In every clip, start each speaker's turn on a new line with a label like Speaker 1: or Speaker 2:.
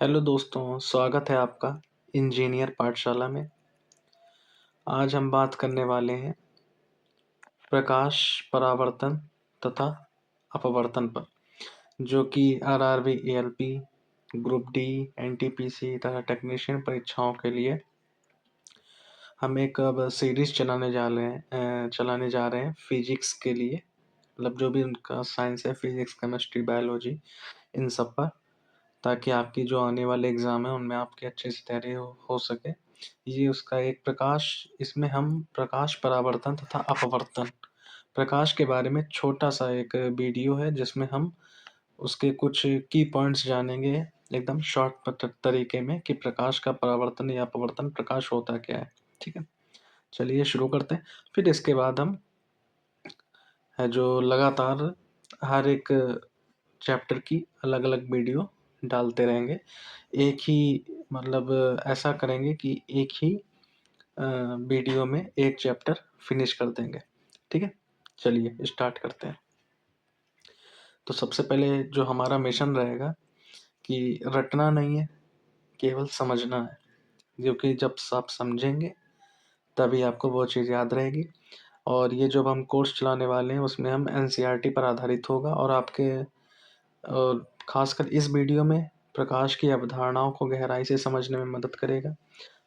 Speaker 1: Hello दोस्तों, स्वागत है आपका इंजीनियर पाठशाला में। आज हम बात करने वाले हैं प्रकाश परावर्तन तथा अपवर्तन पर, जो कि RRB, ALP, group D, NTPC तथा टेक्नीशियन परीक्षाओं के लिए हम एक अब सीरीज चलाने जा रहे हैं फिजिक्स के लिए। मतलब जो भी उनका साइंस है, फिजिक्स, केमिस्ट्री, बायोलॉजी, इन सब पर, ताकि आपकी जो आने वाले एग्ज़ाम है उनमें आपकी अच्छे से तैयारी हो सके। ये उसका एक इसमें हम प्रकाश परावर्तन तथा अपवर्तन, प्रकाश के बारे में छोटा सा एक वीडियो है जिसमें हम उसके कुछ की पॉइंट्स जानेंगे एकदम शॉर्ट तरीके में कि प्रकाश का परावर्तन या अपवर्तन, प्रकाश होता क्या है। ठीक है, चलिए शुरू करते हैं। फिर इसके बाद हम है जो लगातार हर एक चैप्टर की अलग अलग वीडियो डालते रहेंगे। एक ही मतलब ऐसा करेंगे कि एक ही वीडियो में एक चैप्टर फिनिश कर देंगे। ठीक है, चलिए स्टार्ट करते हैं। तो सबसे पहले जो हमारा मिशन रहेगा कि रटना नहीं है, केवल समझना है, जो कि जब आप समझेंगे तभी आपको वो चीज़ याद रहेगी। और ये जो हम कोर्स चलाने वाले हैं उसमें हम एनसीईआरटी पर आधारित होगा और आपके खासकर इस वीडियो में प्रकाश की अवधारणाओं को गहराई से समझने में मदद करेगा।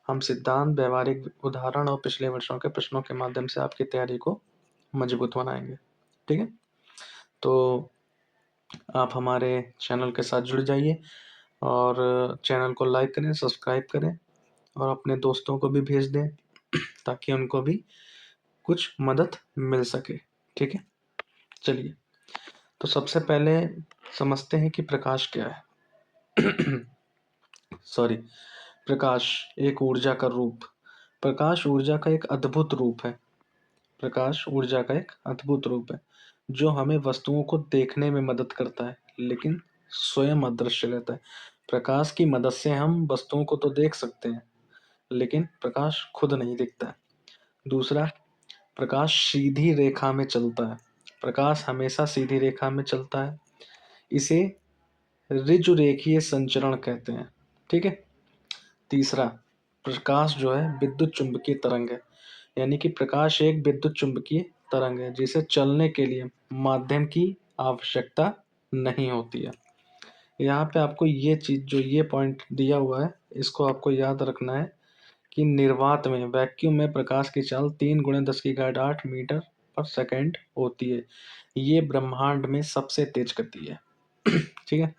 Speaker 1: हम सिद्धांत, व्यवहारिक उदाहरण और पिछले वर्षों के प्रश्नों के माध्यम से आपकी तैयारी को मजबूत बनाएंगे। ठीक है, तो आप हमारे चैनल के साथ जुड़ जाइए और चैनल को लाइक करें, सब्सक्राइब करें और अपने दोस्तों को भी भेज दें ताकि उनको भी कुछ मदद मिल सके। ठीक है, चलिए तो सबसे पहले समझते हैं कि प्रकाश क्या है। सॉरी, प्रकाश एक ऊर्जा का रूप। प्रकाश ऊर्जा का एक अद्भुत रूप है। प्रकाश ऊर्जा का एक अद्भुत रूप है जो हमें वस्तुओं को देखने में मदद करता है, लेकिन स्वयं अदृश्य रहता है। प्रकाश की मदद से हम वस्तुओं को तो देख सकते हैं, लेकिन प्रकाश खुद नहीं दिखता है। दूसरा, प्रकाश सीधी रेखा में चलता है। प्रकाश हमेशा सीधी रेखा में चलता है। इसे ऋजुरेखीय संचरण कहते हैं। ठीक है। तीसरा, प्रकाश जो है विद्युत चुंबकीय तरंग है, यानी कि प्रकाश एक विद्युत चुंबकीय तरंग है जिसे चलने के लिए माध्यम की आवश्यकता नहीं होती है। यहाँ पे आपको ये चीज, जो ये पॉइंट दिया हुआ है, इसको आपको याद रखना है कि निर्वात में, वैक्यूम में प्रकाश की चाल 3 × 10⁸ मीटर पर सेकेंड होती है। ये ब्रह्मांड में सबसे तेज गति है। ठीक है।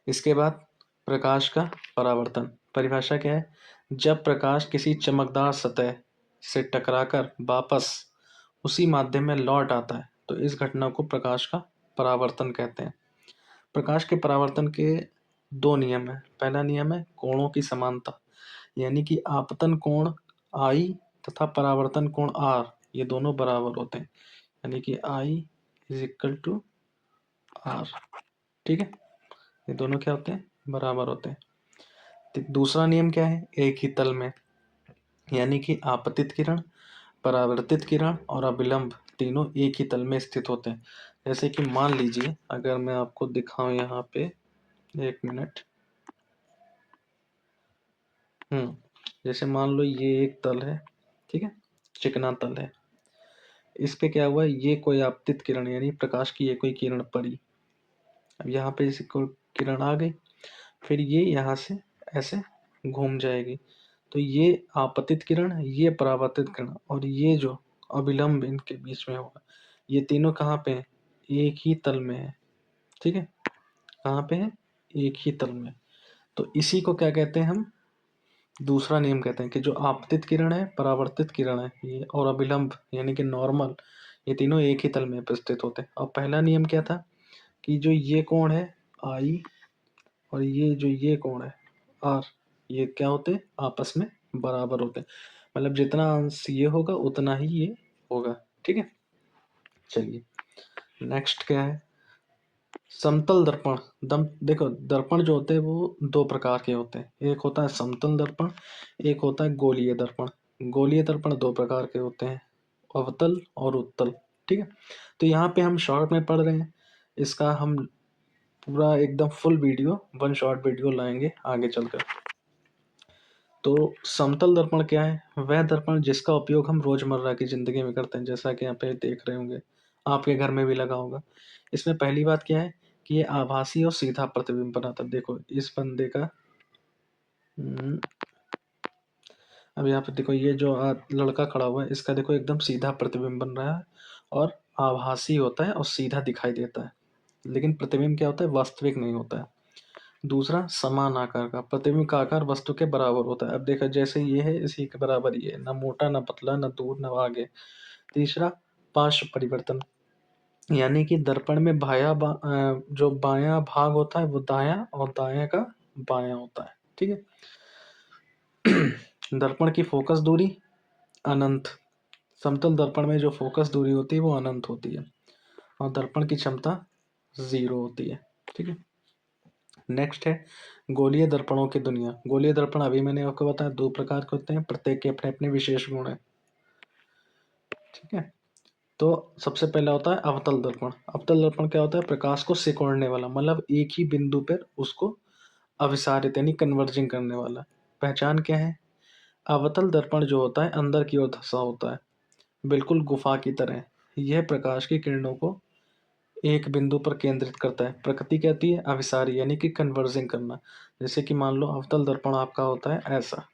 Speaker 1: इसके बाद प्रकाश का परावर्तन, परिभाषा क्या है? जब प्रकाश किसी चमकदार सतह से टकराकर वापस उसी माध्यम में लौट आता है तो इस घटना को प्रकाश का परावर्तन कहते हैं। प्रकाश के परावर्तन के दो नियम है। पहला नियम है कोणों की समानता, यानी कि आपतन कोण आई तथा परावर्तन कोण आर, ये दोनों बराबर होते हैं, यानी कि I is equal to are. ठीक है, ये दोनों क्या होते हैं? बराबर होते हैं। दूसरा नियम क्या है? एक ही तल में, यानी कि आपतित किरण, परावर्तित किरण और अभिलंब तीनों एक ही तल में स्थित होते हैं। जैसे कि मान लीजिए, अगर मैं आपको दिखाऊं यहाँ पे, एक मिनट। जैसे मान लो ये एक तल है, ठीक है, चिकना तल है। इस पे क्या हुआ? ये कोई आपतित किरण, यानी प्रकाश की ये कोई किरण पड़ी। अब यहाँ पे इसी को किरण आ गई, फिर ये यहाँ से ऐसे घूम जाएगी, तो ये आपतित किरण, ये परावर्तित किरण और ये जो अभिलंब इनके बीच में होगा, ये तीनों कहाँ पे हैं? एक ही तल में है। ठीक है, कहाँ पे है? एक ही तल में। तो इसी को क्या कहते हैं हम? दूसरा नियम कहते हैं कि जो आपतित किरण है, परावर्तित किरण है, ये और अभिलंब यानी कि नॉर्मल, ये तीनों एक ही तल में उपस्थित होते हैं। और पहला नियम क्या था कि जो ये कोण है आई और ये जो ये कोण है आर, ये क्या होते हैं? आपस में बराबर होते हैं। मतलब जितना अंश ये होगा उतना ही ये होगा। ठीक है, चलिए नेक्स्ट क्या है? समतल दर्पण। देखो, दर्पण जो होते हैं वो दो प्रकार के होते हैं। एक होता है समतल दर्पण, एक होता है गोलीय दर्पण। गोलीय दर्पण दो प्रकार के होते हैं, अवतल और उत्तल। ठीक है, तो यहाँ पे हम शॉर्ट में पढ़ रहे हैं, इसका हम पूरा एकदम full video, one shot video लाएंगे आगे चलकर। तो समतल दर्पण क्या है? वह दर्पण जिसका उपयोग हम रोजमर्रा की जिंदगी में करते हैं, जैसा कि यहाँ पे देख रहे होंगे, आपके घर में भी लगा होगा। इसमें पहली बात क्या है कि ये आभासी और सीधा प्रतिबिंब बनाता है। देखो इस बंदे का अब यहाँ पे देखो, ये जो लड़का खड़ा हुआ है, इसका देखो एकदम सीधा प्रतिबिंब बन रहा है और आभासी होता है और सीधा दिखाई देता है। लेकिन प्रतिबिंब क्या होता है? वास्तविक नहीं होता है। दूसरा, समान आकार का प्रतिबिंब का आकार वस्तु के बराबर होता है। अब देखो जैसे ये है इसी के बराबर ये है, ना मोटा ना पतला ना दूर ना आगे। तीसरा, पार्श्व परिवर्तन, यानी कि दर्पण में जो बायां भाग होता है वो दायां और दायां का बायां होता है। ठीक है। दर्पण की फोकस दूरी अनंत, समतल दर्पण में जो फोकस दूरी होती है वो अनंत होती है और दर्पण की क्षमता 0 होती है। ठीक है। नेक्स्ट है गोलीय दर्पणों की दुनिया। गोलीय दर्पण अभी मैंने आपको बताया 2 प्रकार के होते हैं, प्रत्येक के अपने अपने विशेष गुण हैं। ठीक है। तो सबसे पहला होता है अवतल दर्पण। अवतल दर्पण क्या होता है? प्रकाश को सिकोड़ने वाला, मतलब एक ही बिंदु पर उसको अभिसारित यानी कन्वर्जिंग करने वाला। पहचान क्या है? अवतल दर्पण जो होता है अंदर की ओर धंसा होता है, बिल्कुल गुफा की तरह। यह प्रकाश की किरणों को एक बिंदु पर केंद्रित करता है। प्रकृति कहती है अभिसारी, यानी कि कन्वर्जिंग करना। जैसे कि मान लो अवतल दर्पण आपका होता है ऐसा,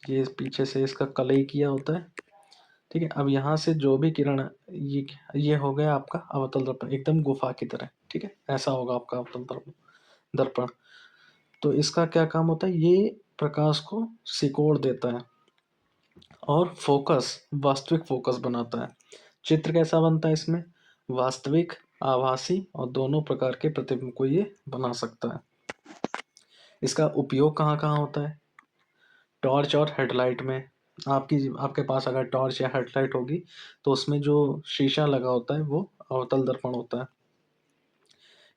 Speaker 1: ये पीछे से इसका कलई किया होता है। ठीक है। अब यहाँ से जो भी किरण, ये हो गया आपका अवतल दर्पण, एकदम गुफा की तरह। ठीक है, ऐसा होगा आपका अवतल दर्पण। तो इसका क्या काम होता है? ये प्रकाश को सिकोड़ देता है और वास्तविक फोकस बनाता है। चित्र कैसा बनता है इसमें? वास्तविक, आभासी और दोनों प्रकार के प्रतिबिंब को ये बना सकता है। इसका उपयोग कहाँ कहाँ होता है? टॉर्च और हेडलाइट में। आपके पास अगर टॉर्च या हेडलाइट होगी तो उसमें जो शीशा लगा होता है वो अवतल दर्पण होता है।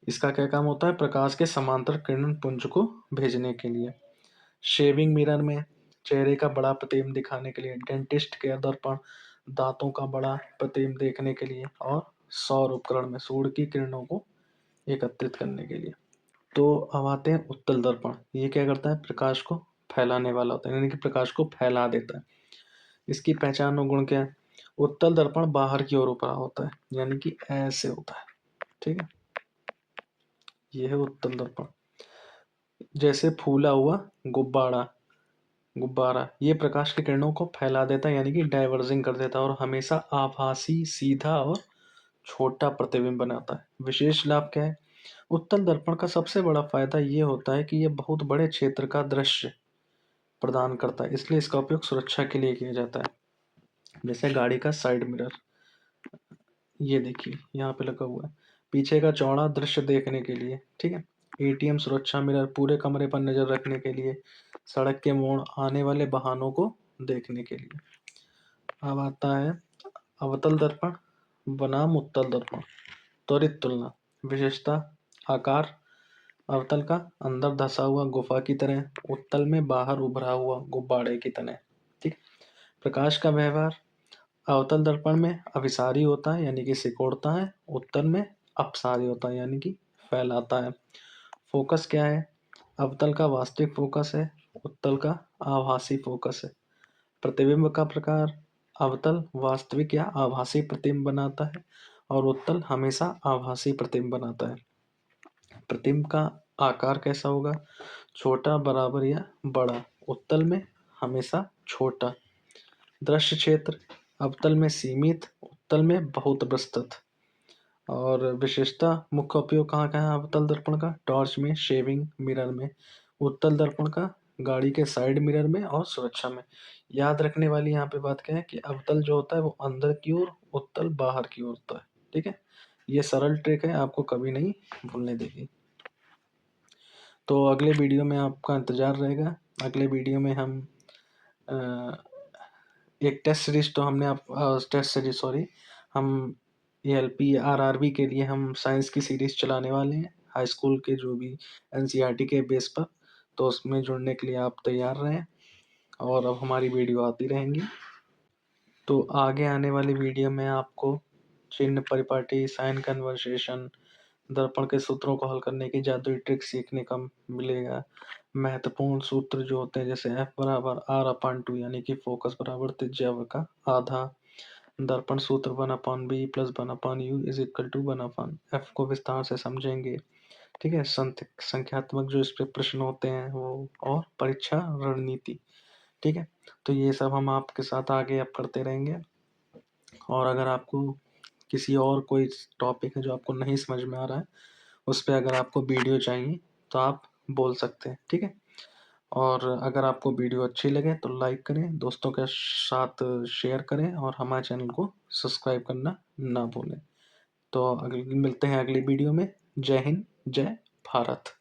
Speaker 1: इसका क्या काम होता है? प्रकाश के समांतर किरण पुंज को भेजने के लिए। शेविंग मिरर में चेहरे का बड़ा प्रतिबिंब दिखाने के लिए। डेंटिस्ट के दर्पण दांतों का बड़ा प्रतिबिंब देखने के लिए। और सौर उपकरण में सूर्य की किरणों को एकत्रित करने के लिए। तो अब आते हैं उत्तल दर्पण। ये क्या करता है? प्रकाश को फैलाने वाला होता है, यानी कि प्रकाश को फैला देता है। इसकी पहचान और गुण क्या है? उत्तल दर्पण बाहर की ओर उपरा होता है, यानी कि ऐसे होता है। ठीक है, ये है उत्तल दर्पण। जैसे फूला हुआ गुब्बारा गुब्बारा ये प्रकाश की किरणों को फैला देता है, यानी कि डाइवर्जिंग कर देता है और हमेशा आभासी, सीधा और छोटा प्रतिबिंब बनाता है। विशेष लाभ क्या है? उत्तल दर्पण का सबसे बड़ा फायदा ये होता है कि यह बहुत बड़े क्षेत्र का दृश्य प्रदान करता है, इसलिए इसका उपयोग सुरक्षा के लिए किया जाता है। जैसे गाड़ी का साइड मिरर, ये देखिए यहाँ पे लगा हुआ है, पीछे का चौड़ा दृश्य देखने के लिए। ठीक है। एटीएम सुरक्षा मिरर पूरे कमरे पर नजर रखने के लिए। सड़क के मोड़ आने वाले वाहनों को देखने के लिए। अब आता है अवतल दर्पण बनाम उत्तल दर्पण। त्वरित तुलना। विशेषता, आकार अवतल का अंदर धंसा हुआ गुफा की तरह, उत्तल में बाहर उभरा हुआ गुब्बारे की तरह। ठीक। प्रकाश का व्यवहार, अवतल दर्पण में अभिसारी होता है यानी कि सिकोड़ता है, उत्तल में अपसारी होता है यानी कि फैलाता है। फोकस क्या है? अवतल का वास्तविक फोकस है, उत्तल का आभासी फोकस है। प्रतिबिंब का प्रकार, अवतल वास्तविक या आभासी प्रतिबिंब बनाता है और उत्तल हमेशा आभासी प्रतिबिंब बनाता है। प्रतिबिंब का आकार कैसा होगा? छोटा, बराबर या बड़ा। उत्तल में हमेशा छोटा। दृश्य क्षेत्र, अवतल में सीमित, उत्तल में बहुत विस्तृत। और विशेषता, मुख्य उपयोग कहाँ कहाँ है अवतल दर्पण का? टॉर्च में, शेविंग मिरर में। उत्तल दर्पण का गाड़ी के साइड मिरर में और सुरक्षा में। याद रखने वाली यहाँ पे बात क्या है कि अवतल जो होता है वो अंदर की ओर, उत्तल बाहर की ओर होता है। ठीक है, ये सरल ट्रिक है, आपको कभी नहीं भूलने देगी। तो अगले वीडियो में आपका इंतजार रहेगा। अगले वीडियो में हम एक टेस्ट सीरीज, तो हमने आप टेस्ट सीरीज सॉरी हम एएलपी आरआरबी के लिए हम साइंस की सीरीज चलाने वाले हैं, हाई स्कूल के जो भी एनसीईआरटी के बेस पर। तो उसमें जुड़ने के लिए आप तैयार रहें और अब हमारी वीडियो आती रहेंगी। तो आगे आने वाली वीडियो में आपको चिन्ह परिपाटी, साइन कन्वर्सेशन, दर्पण के सूत्रों को हल करने की जादुई ट्रिक सीखने का मिलेगा। महत्वपूर्ण सूत्र जो होते हैं जैसे F बराबर R/2 यानी कि फोकस बराबर त्रिज्या का आधा। दर्पण सूत्र 1/b plus 1/u is equal to 1/f को विस्तार से समझेंगे। ठीक है, संख्यात्मक जो इस पे प्रश्न होते हैं वो, और परीक्षा रणनीति। ठीक है, तो ये सब हम आपके साथ आगे अब करते रहेंगे। और अगर आपको किसी और कोई टॉपिक है जो आपको नहीं समझ में आ रहा है, उस पे अगर आपको वीडियो चाहिए तो आप बोल सकते हैं। ठीक है, और अगर आपको वीडियो अच्छी लगे तो लाइक करें, दोस्तों के साथ शेयर करें और हमारे चैनल को सब्सक्राइब करना ना भूलें। तो अगली मिलते हैं अगली वीडियो में। जय हिंद, जय भारत।